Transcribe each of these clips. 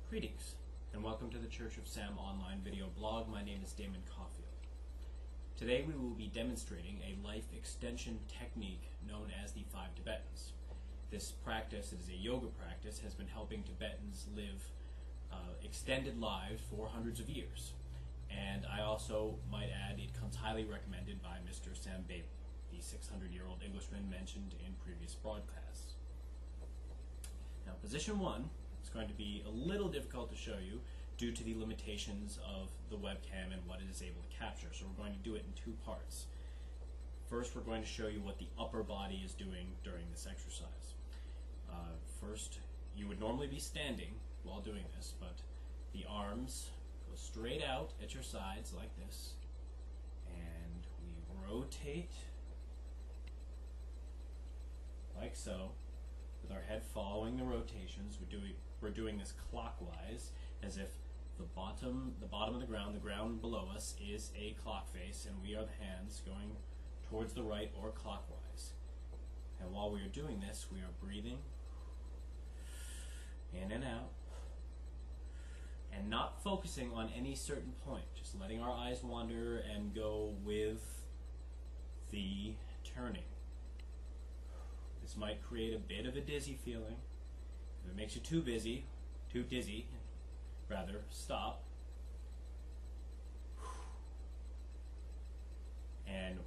Greetings, and welcome to the Church of Sam online video blog. My name is Damon Caulfield. Today we will be demonstrating a life extension technique known as the 5 Tibetans. This practice, it is a yoga practice, has been helping Tibetans live extended lives for hundreds of years. And I also might add, it comes highly recommended by Mr. Sam Bailey, the 600-year-old Englishman mentioned in previous broadcasts. Now, position 1 is going to be a little difficult to show you due to the limitations of the webcam and what it is able to capture. So we're going to do it in two parts. First, we're going to show you what the upper body is doing during this exercise. First, you would normally be standing while doing this, but the arms go straight out at your sides like this, and we rotate like so, with our head following the rotations. We're doing this clockwise, as if the bottom of the ground below us is a clock face, and we are the hands going towards the right or clockwise. And while we are doing this, we are breathing in and out, and not focusing on any certain point, just letting our eyes wander and go with the turning. This might create a bit of a dizzy feeling. If it makes you too dizzy, stop. And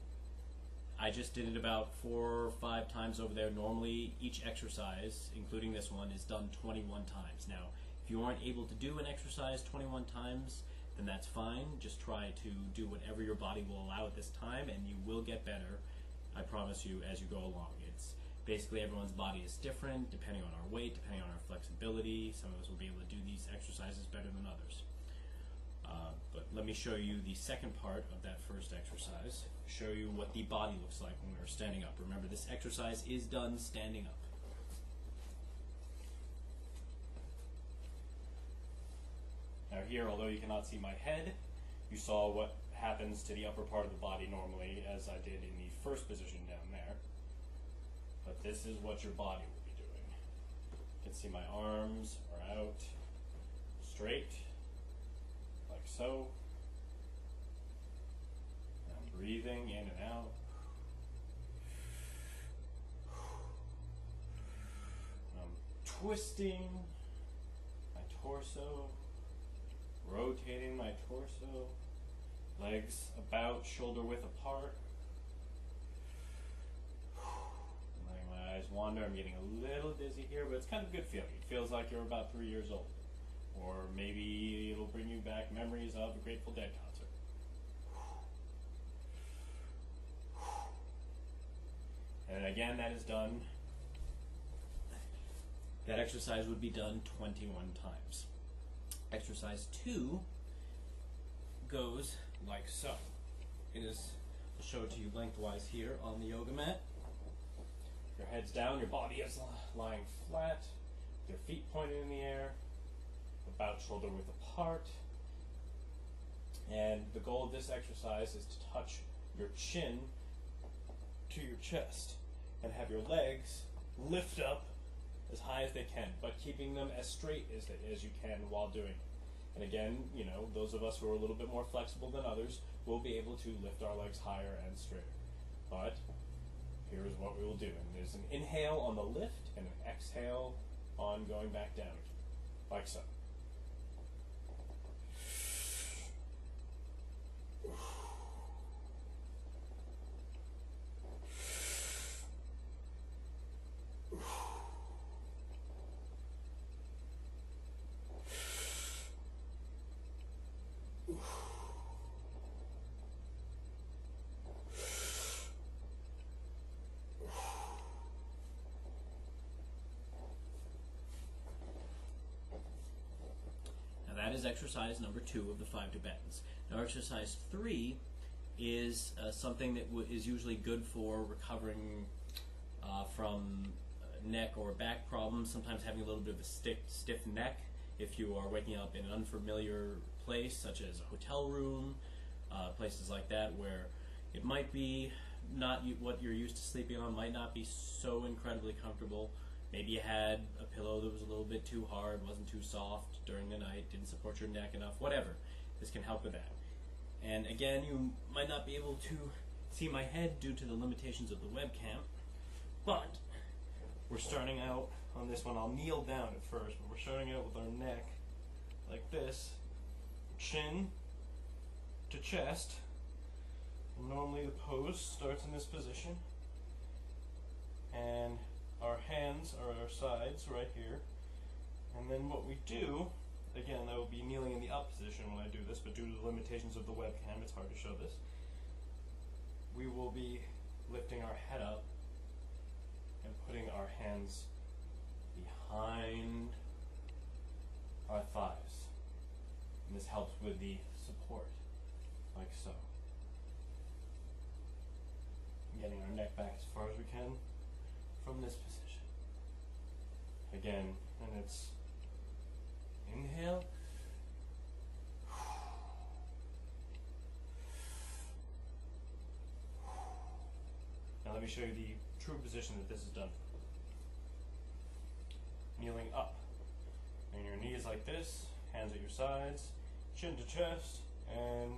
I just did it about 4 or 5 times over there. Normally, each exercise, including this one, is done 21 times. Now, if you aren't able to do an exercise 21 times, then that's fine. Just try to do whatever your body will allow at this time, and you will get better, I promise you, as you go along. It's basically everyone's body is different, depending on our weight, depending on our flexibility. Some of us will be able to do these exercises better than others. But let me show you the second part of that first exercise, show you what the body looks like when we're standing up. Remember, this exercise is done standing up. Now here, although you cannot see my head, you saw what happens to the upper part of the body normally, as I did in the first position down there. But this is what your body will be doing. You can see my arms are out straight, like so. And I'm breathing in and out. I'm twisting my torso, rotating my torso, legs about shoulder width apart. Letting my eyes wander. I'm getting a little dizzy here, but it's kind of a good feeling. It feels like you're about 3 years old. Or maybe it'll bring you back memories of a Grateful Dead concert. And again, that is done. That exercise would be done 21 times. Exercise 2 goes like so. It is, I'll show it to you lengthwise here on the yoga mat. Your head's down, your body is lying flat, your feet pointed in the air, about shoulder width apart. And the goal of this exercise is to touch your chin to your chest and have your legs lift up as high as they can, but keeping them as straight as you can while doing it. And again, you know, those of us who are a little bit more flexible than others will be able to lift our legs higher and straighter. But here is what we will do. And there's an inhale on the lift and an exhale on going back down again, like so. That is exercise number 2 of the 5 Tibetans. Now, exercise 3 is something that is usually good for recovering from neck or back problems, sometimes having a little bit of a stiff neck if you are waking up in an unfamiliar place, such as a hotel room, places like that, where it might be not what you're used to sleeping on, might not be so incredibly comfortable. Maybe you had a pillow that was a little bit too hard, wasn't too soft during the night, didn't support your neck enough, whatever. This can help with that. And again, you might not be able to see my head due to the limitations of the webcam, but we're starting out on this one. I'll kneel down at first, but we're starting out with our neck like this, chin to chest. And normally the pose starts in this position, and our hands are at our sides right here. And then what we do, again, I will be kneeling in the up position when I do this, but due to the limitations of the webcam, it's hard to show this. We will be lifting our head up and putting our hands behind our thighs. And this helps with the support, like so. Getting our neck back as far as we can from this position. Again, and it's inhale. Now let me show you the true position that this is done. Kneeling up. And your knees like this, hands at your sides, chin to chest, and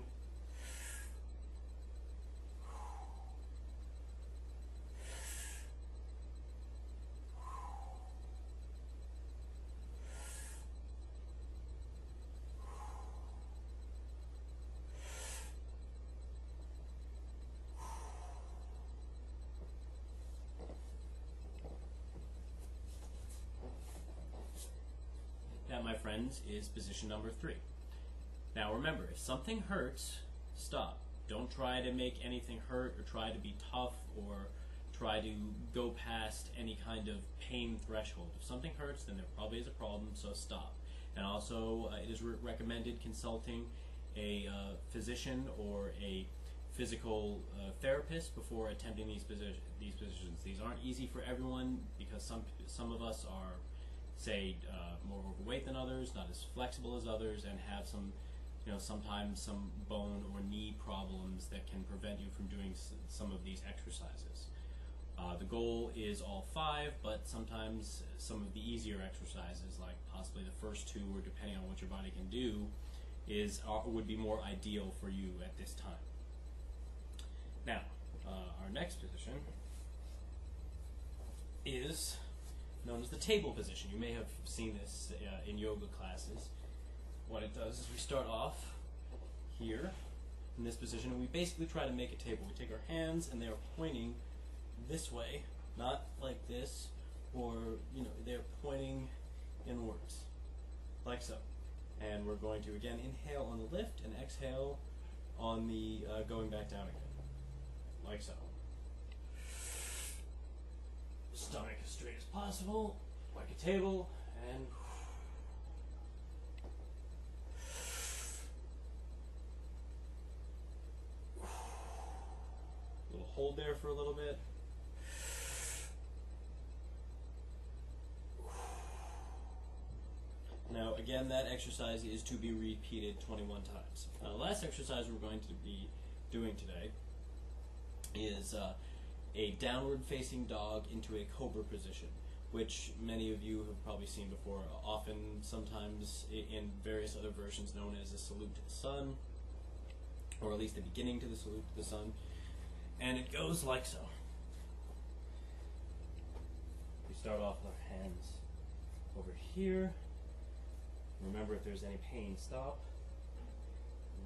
that, my friends, is position number 3. Now remember, if something hurts, stop. Don't try to make anything hurt or try to be tough or try to go past any kind of pain threshold. If something hurts, then there probably is a problem, so stop. And also, it is recommended consulting a physician or a physical therapist before attempting these positions. These aren't easy for everyone because some of us are, say, more overweight than others, not as flexible as others, and have some, sometimes some bone or knee problems that can prevent you from doing some of these exercises. The goal is all 5, but sometimes some of the easier exercises, like possibly the first 2, or depending on what your body can do, would be more ideal for you at this time. Now, our next position is known as the table position. You may have seen this in yoga classes. What it does is we start off here in this position, and we basically try to make a table. We take our hands and they are pointing this way, not like this, or they're pointing inwards, like so. And we're going to again inhale on the lift and exhale on the going back down again, like so. Stomach as straight as possible, like a table, and little hold there for a little bit. Now again, that exercise is to be repeated 21 times. Now the last exercise we're going to be doing today is a downward facing dog into a cobra position, which many of you have probably seen before, often sometimes in various other versions known as a salute to the sun, or at least the beginning to the salute to the sun, and it goes like so. We start off with our hands over here. Remember, if there's any pain, stop.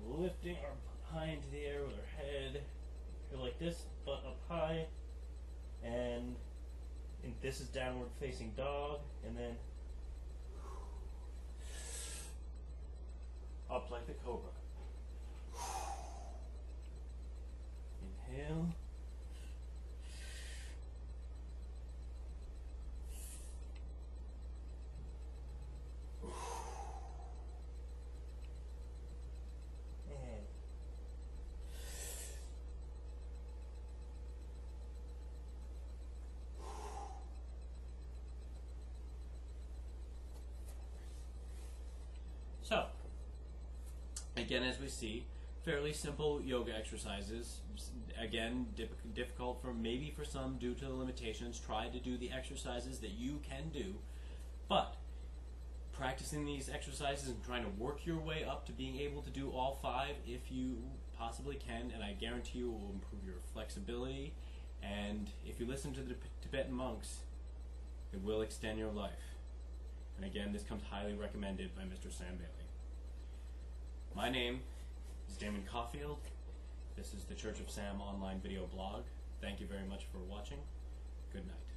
Lifting our butt high into the air with our head. You're like this, butt up high, and this is downward facing dog, and then up like the cobra. Inhale. So, again, as we see, fairly simple yoga exercises. Again, difficult for some due to the limitations. Try to do the exercises that you can do, but practicing these exercises and trying to work your way up to being able to do all 5 if you possibly can, and I guarantee you it will improve your flexibility, and if you listen to the Tibetan monks, it will extend your life. And again, this comes highly recommended by Mr. Sam Bailey. My name is Damon Caulfield. This is the Church of Sam online video blog. Thank you very much for watching. Good night.